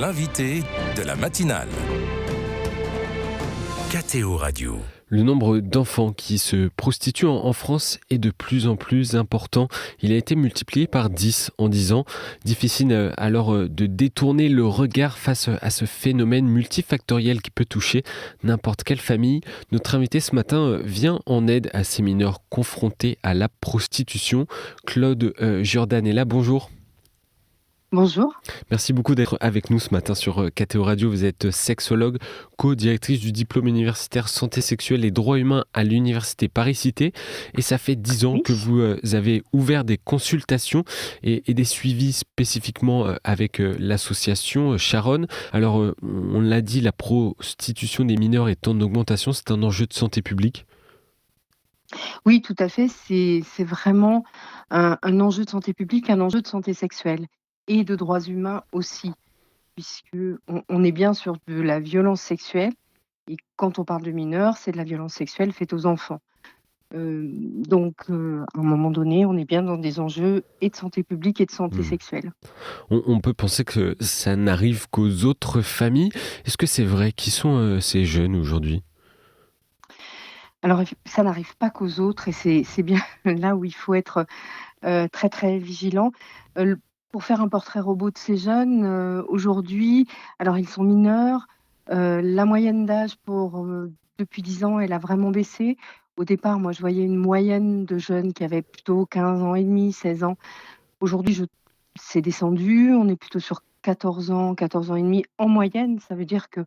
l'invité de la matinale. KTO Radio. Le nombre d'enfants qui se prostituent en France est de plus en plus important. Il a été multiplié par 10 en 10 ans. Difficile alors de détourner le regard face à ce phénomène multifactoriel qui peut toucher n'importe quelle famille. Notre invité ce matin vient en aide à ces mineurs confrontés à la prostitution. Claude Jordan est là, bonjour. Bonjour. Merci beaucoup d'être avec nous ce matin sur KTO Radio. Vous êtes sexologue, co-directrice du diplôme universitaire santé sexuelle et droits humains à l'université Paris-Cité. Et ça fait 10 ans que vous avez ouvert des consultations et des suivis spécifiquement avec l'association Charonne. Alors, on l'a dit, la prostitution des mineurs est en augmentation. C'est un enjeu de santé publique. Oui, tout à fait. C'est vraiment un enjeu de santé publique, un enjeu de santé sexuelle et de droits humains aussi, puisque on est bien sur de la violence sexuelle. Et quand on parle de mineurs, c'est de la violence sexuelle faite aux enfants. Donc, à un moment donné, on est bien dans des enjeux et de santé publique et de santé sexuelle. On peut penser que ça n'arrive qu'aux autres familles. Est-ce que c'est vrai? Qui sont ces jeunes aujourd'hui? Alors, ça n'arrive pas qu'aux autres et c'est bien là où il faut être très, très vigilant. Pour faire un portrait robot de ces jeunes, aujourd'hui, alors ils sont mineurs, la moyenne d'âge depuis 10 ans, elle a vraiment baissé. Au départ, moi, je voyais une moyenne de jeunes qui avaient plutôt 15 ans et demi, 16 ans. Aujourd'hui, c'est descendu, on est plutôt sur 14 ans et demi en moyenne. Ça veut dire que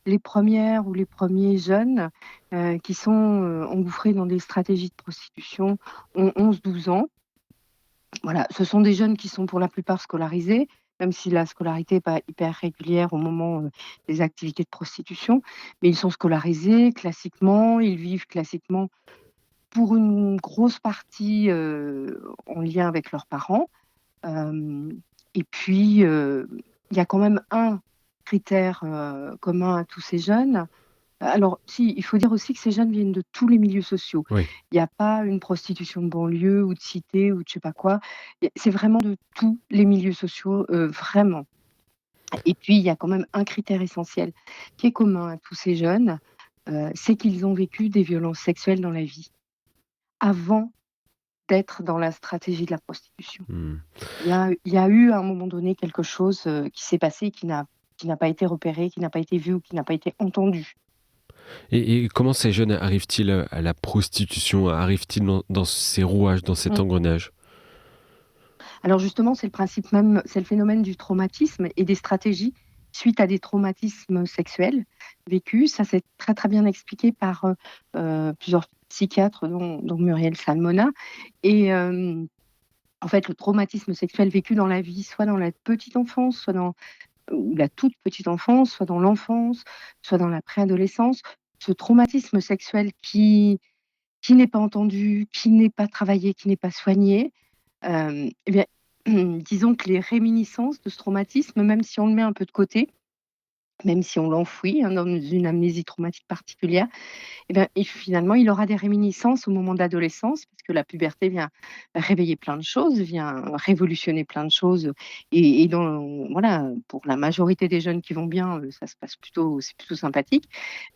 les premières ou les premiers jeunes qui sont engouffrés dans des stratégies de prostitution ont 11-12 ans. Voilà, ce sont des jeunes qui sont pour la plupart scolarisés, même si la scolarité n'est pas hyper régulière au moment des activités de prostitution, mais ils sont scolarisés classiquement, ils vivent classiquement pour une grosse partie en lien avec leurs parents. Et puis, il y a quand même un critère commun à tous ces jeunes. Alors, si, il faut dire aussi que ces jeunes viennent de tous les milieux sociaux. Oui. Il n'y a pas une prostitution de banlieue ou de cité ou de je sais pas quoi. C'est vraiment de tous les milieux sociaux, vraiment. Et puis, il y a quand même un critère essentiel qui est commun à tous ces jeunes, c'est qu'ils ont vécu des violences sexuelles dans la vie, avant d'être dans la stratégie de la prostitution. Il y a eu à un moment donné quelque chose qui s'est passé, qui n'a pas été repéré, qui n'a pas été vu ou qui n'a pas été entendu. Et comment ces jeunes arrivent-ils à la prostitution? Arrivent-ils dans ces rouages, dans cet engrenage? Alors justement, c'est le principe même, c'est le phénomène du traumatisme et des stratégies suite à des traumatismes sexuels vécus. Ça, c'est très très bien expliqué par plusieurs psychiatres, dont Muriel Salmona. Et en fait, le traumatisme sexuel vécu dans la vie, soit dans la petite enfance, soit dans ou la toute petite enfance, soit dans l'enfance, soit dans la préadolescence, ce traumatisme sexuel qui n'est pas entendu, qui n'est pas travaillé, qui n'est pas soigné, eh bien, disons que les réminiscences de ce traumatisme, même si on le met un peu de côté, même si on l'enfouit dans une amnésie traumatique particulière, eh bien, et finalement, il aura des réminiscences au moment de l'adolescence, parce que la puberté vient réveiller plein de choses, vient révolutionner plein de choses. Et voilà, pour la majorité des jeunes qui vont bien, ça se passe c'est plutôt sympathique.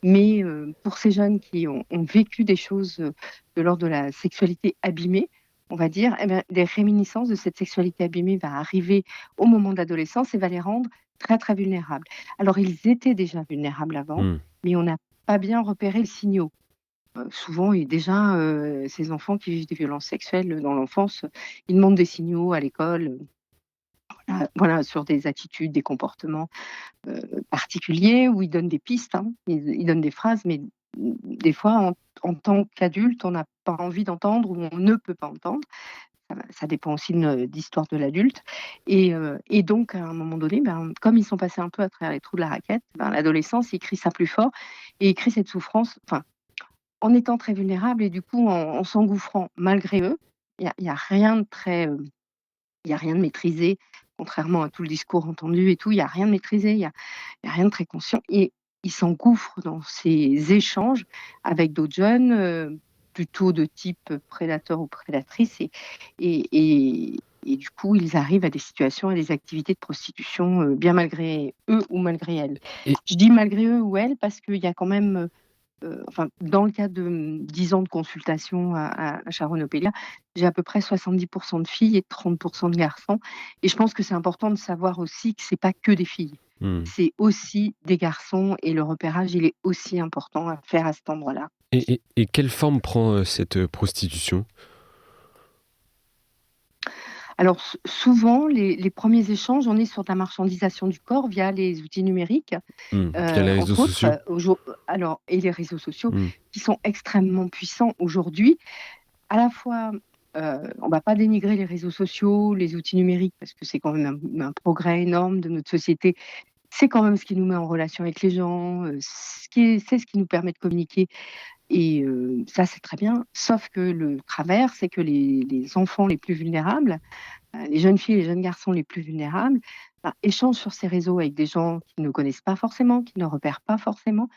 Mais pour ces jeunes qui ont vécu des choses de l'ordre de la sexualité abîmée, on va dire, eh bien, des réminiscences de cette sexualité abîmée va arriver au moment de l'adolescence et va les rendre très, très vulnérables. Alors, ils étaient déjà vulnérables avant, mais on n'a pas bien repéré les signaux. Souvent et déjà, ces enfants qui vivent des violences sexuelles dans l'enfance, ils montrent des signaux à l'école, voilà, sur des attitudes, des comportements, particuliers où ils donnent des pistes, hein. Ils donnent des phrases, mais des fois, en tant qu'adulte, on n'a pas envie d'entendre ou on ne peut pas entendre. Ça dépend aussi d'histoire de l'adulte et donc à un moment donné, ben, comme ils sont passés un peu à travers les trous de la raquette, ben, l'adolescence, ils crient ça plus fort et ils crient cette souffrance, enfin, en étant très vulnérables et du coup en s'engouffrant malgré eux. Il y a rien de très, il y a rien de maîtrisé, contrairement à tout le discours entendu et tout, il y a rien de maîtrisé, il y a rien de très conscient et ils s'engouffrent dans ces échanges avec d'autres jeunes, plutôt de type prédateur ou prédatrice et et du coup, ils arrivent à des situations, à des activités de prostitution, bien malgré eux ou malgré elles. Et Je dis malgré eux ou elles parce qu'il y a quand même, enfin, dans le cadre de 10 ans de consultation à Sharon Opélia, j'ai à peu près 70 de filles et 30 de garçons, et je pense que c'est important de savoir aussi que c'est pas que des filles. mmh. C'est aussi des garçons, et le repérage, il est aussi important à faire à cet endroit-là. Et quelle forme prend, cette, prostitution? Alors souvent, les premiers échanges, on est sur de la marchandisation du corps via les outils numériques, Via les réseaux entre autres, sociaux? alors, et les réseaux sociaux Mmh. qui sont extrêmement puissants aujourd'hui. À la fois, on va pas dénigrer les réseaux sociaux, les outils numériques, parce que c'est quand même un progrès énorme de notre société. C'est quand même ce qui nous met en relation avec les gens, c'est ce qui nous permet de communiquer, et ça, c'est très bien. Sauf que le travers, c'est que les enfants les plus vulnérables, les jeunes filles et les jeunes garçons les plus vulnérables, bah, échangent sur ces réseaux avec des gens qu'ils ne connaissent pas forcément, qu'ils ne repèrent pas forcément,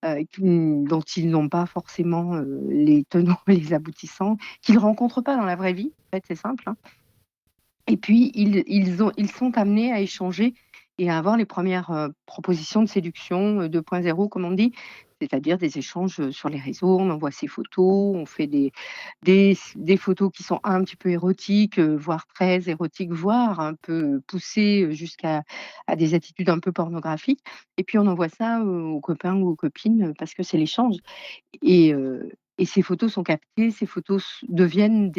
dont ils n'ont pas forcément, les tenants et les aboutissants, qu'ils rencontrent pas dans la vraie vie. En fait, c'est simple, hein. Et puis ils sont amenés à échanger et à avoir les premières, propositions de séduction, 2.0 comme on dit. C'est-à-dire des échanges, sur les réseaux, on envoie ses photos, on fait des photos qui sont un petit peu érotiques, voire très érotiques, voire un peu poussées, jusqu'à à des attitudes un peu pornographiques, et puis on envoie ça, aux copains ou aux copines, parce que c'est l'échange, et ces photos sont captées, ces photos deviennent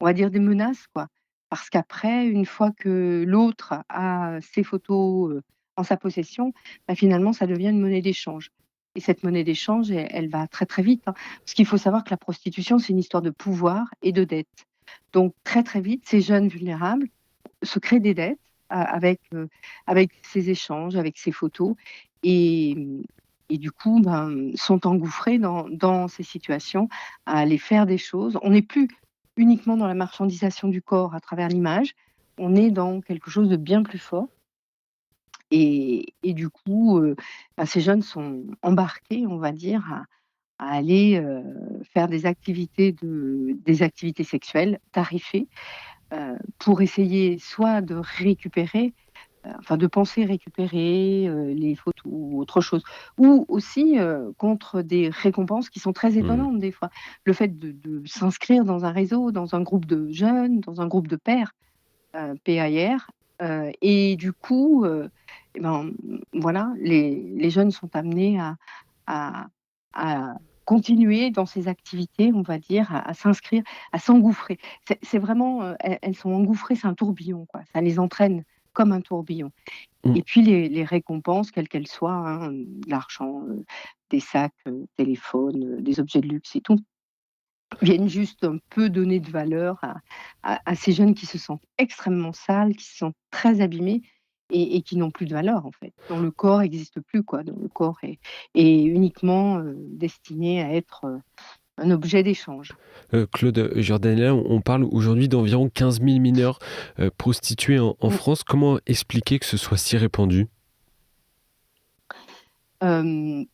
on va dire des menaces, quoi. Parce qu'après, une fois que l'autre a ces photos, en sa possession, bah, finalement, ça devient une monnaie d'échange, et cette monnaie d'échange, elle va très, très vite, hein. Parce qu'il faut savoir que la prostitution, c'est une histoire de pouvoir et de dette. Donc très, très vite, ces jeunes vulnérables se créent des dettes avec ces échanges, avec ces photos, et et du coup, ben, sont engouffrés dans ces situations, à aller faire des choses. On n'est plus uniquement dans la marchandisation du corps à travers l'image, on est dans quelque chose de bien plus fort, et du coup, bah, ces jeunes sont embarqués, on va dire, à aller, faire des activités sexuelles tarifées, pour essayer soit de récupérer, enfin de penser récupérer, les photos ou autre chose. Ou aussi, contre des récompenses qui sont très Mmh. étonnantes des fois. Le fait de s'inscrire dans un réseau, dans un groupe de jeunes, dans un groupe de pairs, PAIR, et du coup, et ben, voilà, les jeunes sont amenés à à continuer dans ces activités, on va dire, à s'inscrire, à s'engouffrer. C'est vraiment, elles sont engouffrées, c'est un tourbillon, quoi. Ça les entraîne comme un tourbillon, Mmh. et puis les récompenses, quelles qu'elles soient, hein, de l'argent, des sacs, téléphones, des objets de luxe et tout, viennent juste un peu donner de valeur à ces jeunes qui se sentent extrêmement sales, qui se sentent très abîmés, et qui n'ont plus de valeur, en fait, dont le corps n'existe plus, quoi, dont le corps est uniquement, destiné à être, un objet d'échange. Claude Jordanella, on parle aujourd'hui d'environ 15 000 mineurs, prostitués en Mmh. France. Comment expliquer que ce soit si répandu? Hem,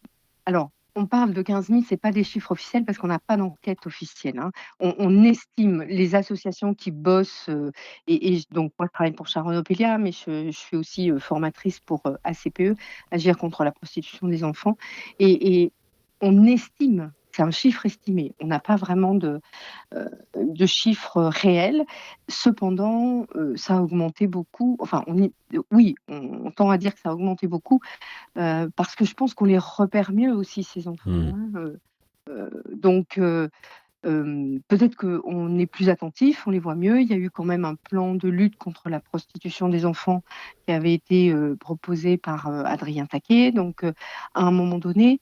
alors, on parle de 15 000, c'est pas des chiffres officiels parce qu'on n'a pas d'enquête officielle, hein. On estime, les associations qui bossent, donc moi je travaille pour Sharon Opélia, mais je suis aussi, formatrice pour, ACPE, Agir contre la prostitution des enfants, et on estime, c'est un chiffre estimé, on n'a pas vraiment de chiffres réels. Cependant, ça a augmenté beaucoup, enfin oui, on tend à dire que ça a augmenté beaucoup, parce que je pense qu'on les repère mieux aussi, ces enfants, Mmh. hein, donc peut-être qu'on est plus attentif, on les voit mieux. Il y a eu quand même un plan de lutte contre la prostitution des enfants qui avait été, proposé par, Adrien Taquet, donc à un moment donné,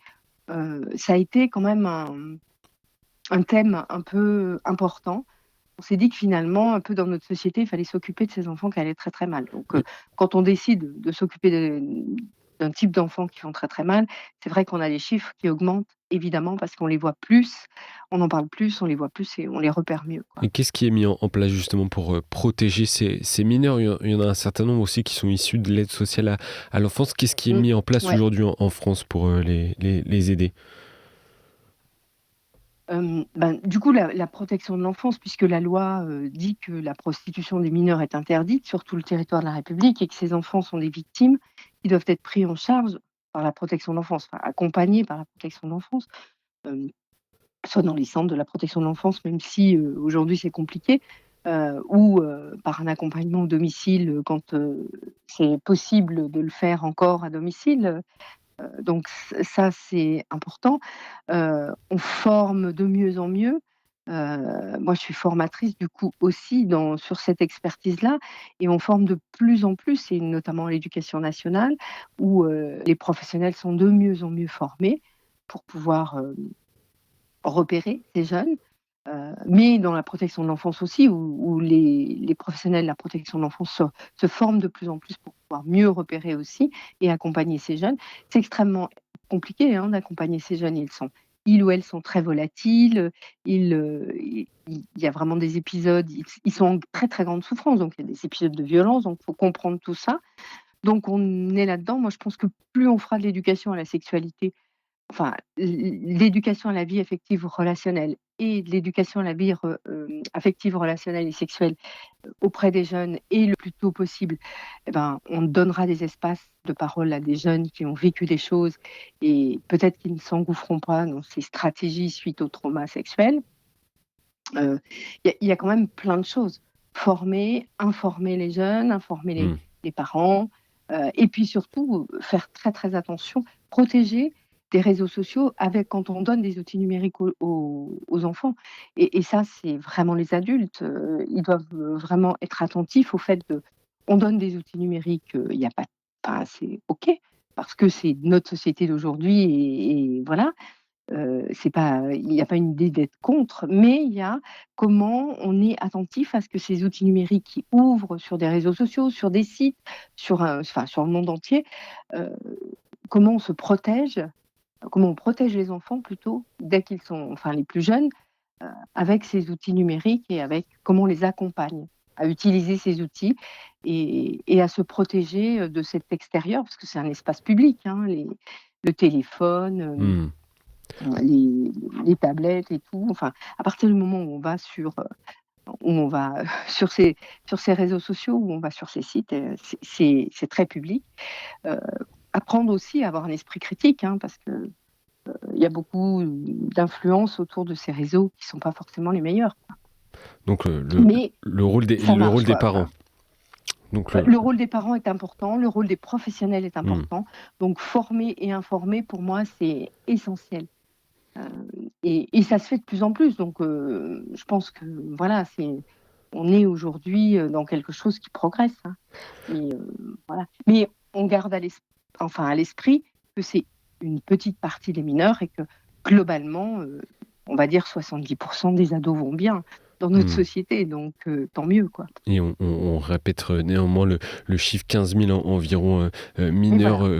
ça a été quand même un thème un peu important. On s'est dit que finalement, un peu dans notre société, il fallait s'occuper de ces enfants qui allaient très, très mal. Donc, Mmh. quand on décide de s'occuper d'un type d'enfants qui vont très, très mal, c'est vrai qu'on a des chiffres qui augmentent, évidemment, parce qu'on les voit plus, on en parle plus, on les voit plus et on les repère mieux, quoi. Et qu'est-ce qui est mis en place justement pour, protéger ces mineurs? Il y en a un certain nombre aussi qui sont issus de l'aide sociale à l'enfance. Qu'est-ce qui est Mmh. mis en place Ouais. aujourd'hui en France pour, les aider? Du coup, la protection de l'enfance, puisque la loi dit que la prostitution des mineurs est interdite sur tout le territoire de la République et que ces enfants sont des victimes qui doivent être pris en charge par la protection de l'enfance, enfin, accompagnés par la protection de l'enfance, euh, soit dans les centres de la protection de l'enfance, même si aujourd'hui c'est compliqué, ou par un accompagnement au domicile quand c'est possible de le faire encore à domicile. Donc ça, c'est important. On forme de mieux en mieux. Moi, je suis formatrice du coup aussi sur cette expertise-là, et on forme de plus en plus, et notamment à l'éducation nationale, où les professionnels sont de mieux en mieux formés pour pouvoir repérer ces jeunes. Mais dans la protection de l'enfance aussi, où les professionnels de la protection de l'enfance se forment de plus en plus pour pouvoir mieux repérer aussi et accompagner ces jeunes. C'est extrêmement compliqué d'accompagner ces jeunes. Ils ou elles sont très volatiles. Il y a vraiment des épisodes, ils sont en très très grande souffrance, donc il y a des épisodes de violence, donc il faut comprendre tout ça. Donc on est là-dedans. Moi, je pense que plus on fera de l'éducation à la sexualité, enfin, l'éducation à la vie affective relationnelle et de l'éducation à la vie affective, relationnelle et sexuelle auprès des jeunes et le plus tôt possible, eh ben, on donnera des espaces de parole à des jeunes qui ont vécu des choses et peut-être qu'ils ne s'engouffreront pas dans ces stratégies suite au trauma sexuel. Il y a quand même plein de choses. Former, informer les jeunes, informer les parents, et puis surtout faire très très attention, protéger des réseaux sociaux quand on donne des outils numériques aux enfants. Et ça, c'est vraiment les adultes. Ils doivent vraiment être attentifs au fait on donne des outils numériques, il n'y a pas, enfin, c'est OK, parce que c'est notre société d'aujourd'hui et voilà. Il n'y a pas une idée d'être contre, mais il y a comment on est attentif à ce que ces outils numériques qui ouvrent sur des réseaux sociaux, sur des sites, sur le monde entier, comment on se protège, comment on protège les enfants plutôt dès qu'ils sont, enfin les plus jeunes, avec ces outils numériques et avec comment on les accompagne à utiliser ces outils et à se protéger de cet extérieur, parce que c'est un espace public, le téléphone. Les tablettes et tout. Enfin, à partir du moment où on va sur ces réseaux sociaux, où on va sur ces sites, c'est très public. Apprendre aussi à avoir un esprit critique, parce que il y a beaucoup d'influences autour de ces réseaux qui sont pas forcément les meilleurs. Donc Mais le rôle des parents. Donc, le rôle des parents est important, le rôle des professionnels est important. Donc former et informer, pour moi, c'est essentiel. Et ça se fait de plus en plus. Donc, je pense que voilà, on est aujourd'hui dans quelque chose qui progresse. Mais, voilà. Mais on garde à l'esprit que c'est une petite partie des mineurs et que globalement, on va dire 70% des ados vont bien dans notre société. Donc, tant mieux, quoi. Et on répète néanmoins le chiffre 15 000 environ mineurs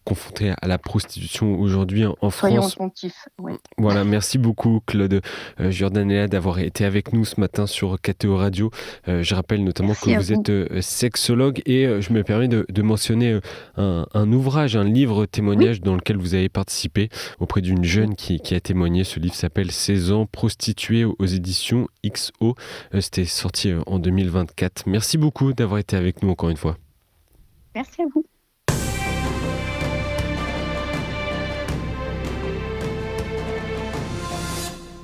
confrontés à la prostitution aujourd'hui en Soyons France. attentifs. Oui. Voilà, merci beaucoup Claude Giordanella d'avoir été avec nous ce matin sur KTO Radio. Je rappelle notamment que vous êtes sexologue et je me permets de mentionner un ouvrage, un livre témoignage dans lequel vous avez participé auprès d'une jeune qui a témoigné. Ce livre s'appelle 16 ans prostituée aux éditions XO. C'était sorti en 2024. Merci beaucoup d'avoir été avec nous encore une fois. Merci à vous.